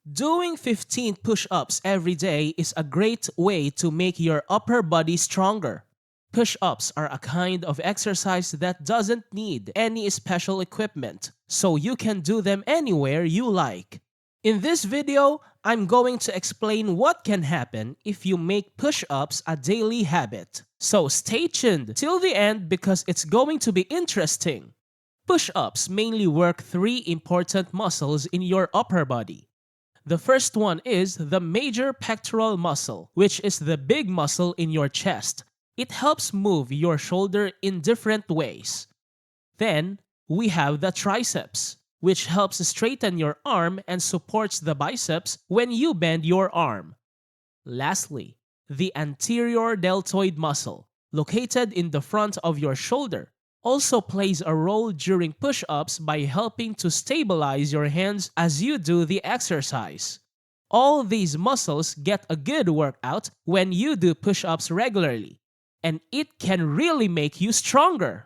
Doing 15 push-ups every day is a great way to make your upper body stronger. Push-ups are a kind of exercise that doesn't need any special equipment, so you can do them anywhere you like. In this video, I'm going to explain what can happen if you make push-ups a daily habit. So stay tuned till the end because it's going to be interesting. Push-ups mainly work three important muscles in your upper body. The first one is the major pectoral muscle, which is the big muscle in your chest. It helps move your shoulder in different ways. Then, we have the triceps, which helps straighten your arm and supports the biceps when you bend your arm. Lastly, the anterior deltoid muscle, located in the front of your shoulder, also plays a role during push-ups by helping to stabilize your hands as you do the exercise. All these muscles get a good workout when you do push-ups regularly, and it can really make you stronger.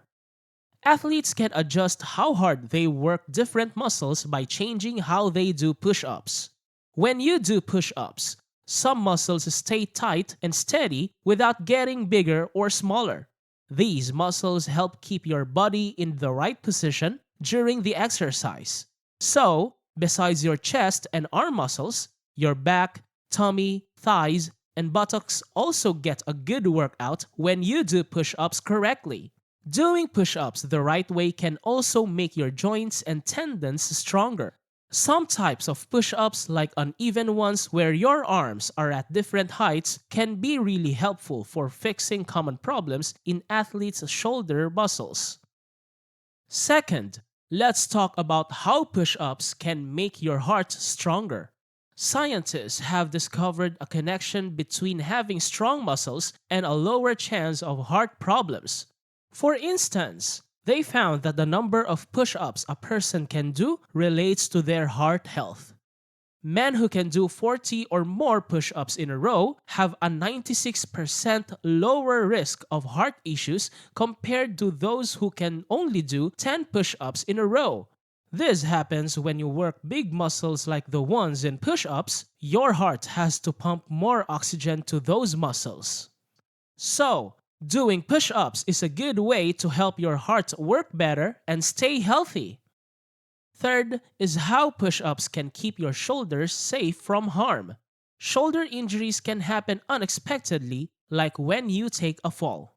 Athletes can adjust how hard they work different muscles by changing how they do push-ups. When you do push-ups, some muscles stay tight and steady without getting bigger or smaller. These muscles help keep your body in the right position during the exercise. So, besides your chest and arm muscles, your back, tummy, thighs, and buttocks also get a good workout when you do push-ups correctly. Doing push-ups the right way can also make your joints and tendons stronger. Some types of push-ups, like uneven ones where your arms are at different heights, can be really helpful for fixing common problems in athletes' shoulder muscles. Second, let's talk about how push-ups can make your heart stronger. Scientists have discovered a connection between having strong muscles and a lower chance of heart problems. For instance, they found that the number of push-ups a person can do relates to their heart health. Men who can do 40 or more push-ups in a row have a 96% lower risk of heart issues compared to those who can only do 10 push-ups in a row. This happens when you work big muscles like the ones in push-ups. Your heart has to pump more oxygen to those muscles. So, doing push-ups is a good way to help your heart work better and stay healthy. Third is how push-ups can keep your shoulders safe from harm. Shoulder injuries can happen unexpectedly, like when you take a fall.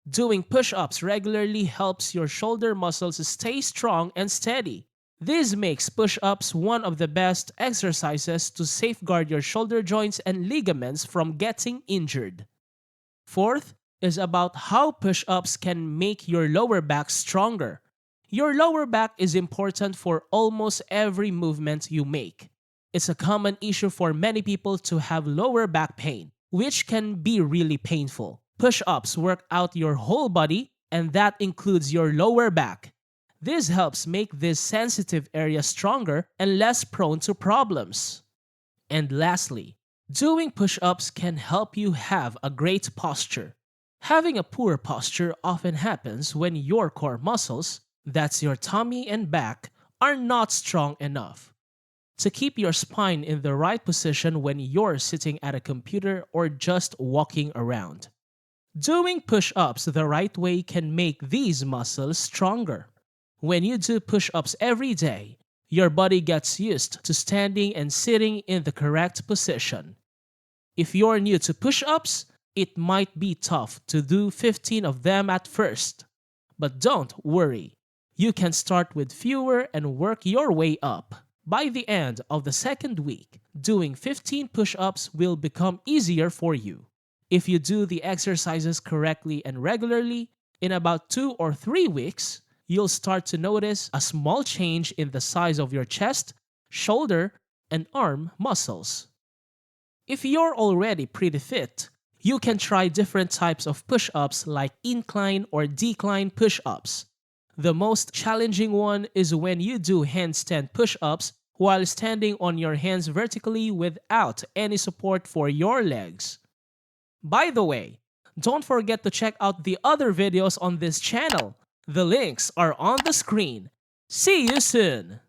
Doing push-ups regularly helps your shoulder muscles stay strong and steady. This makes push-ups one of the best exercises to safeguard your shoulder joints and ligaments from getting injured. Fourth is about how push-ups can make your lower back stronger. Your lower back is important for almost every movement you make. It's a common issue for many people to have lower back pain, which can be really painful. Push-ups work out your whole body, and that includes your lower back. This helps make this sensitive area stronger and less prone to problems. And lastly, doing push-ups can help you have a great posture. Having a poor posture often happens when your core muscles, that's your tummy and back, are not strong enough to keep your spine in the right position when you're sitting at a computer or just walking around. Doing push-ups the right way can make these muscles stronger. When you do push-ups every day, your body gets used to standing and sitting in the correct position. If you're new to push-ups, it might be tough to do 15 of them at first. But don't worry. You can start with fewer and work your way up. By the end of the second week, doing 15 push-ups will become easier for you. If you do the exercises correctly and regularly, in about 2 or 3 weeks, you'll start to notice a small change in the size of your chest, shoulder, and arm muscles. If you're already pretty fit, you can try different types of push-ups like incline or decline push-ups. The most challenging one is when you do handstand push-ups while standing on your hands vertically without any support for your legs. By the way, don't forget to check out the other videos on this channel. The links are on the screen. See you soon!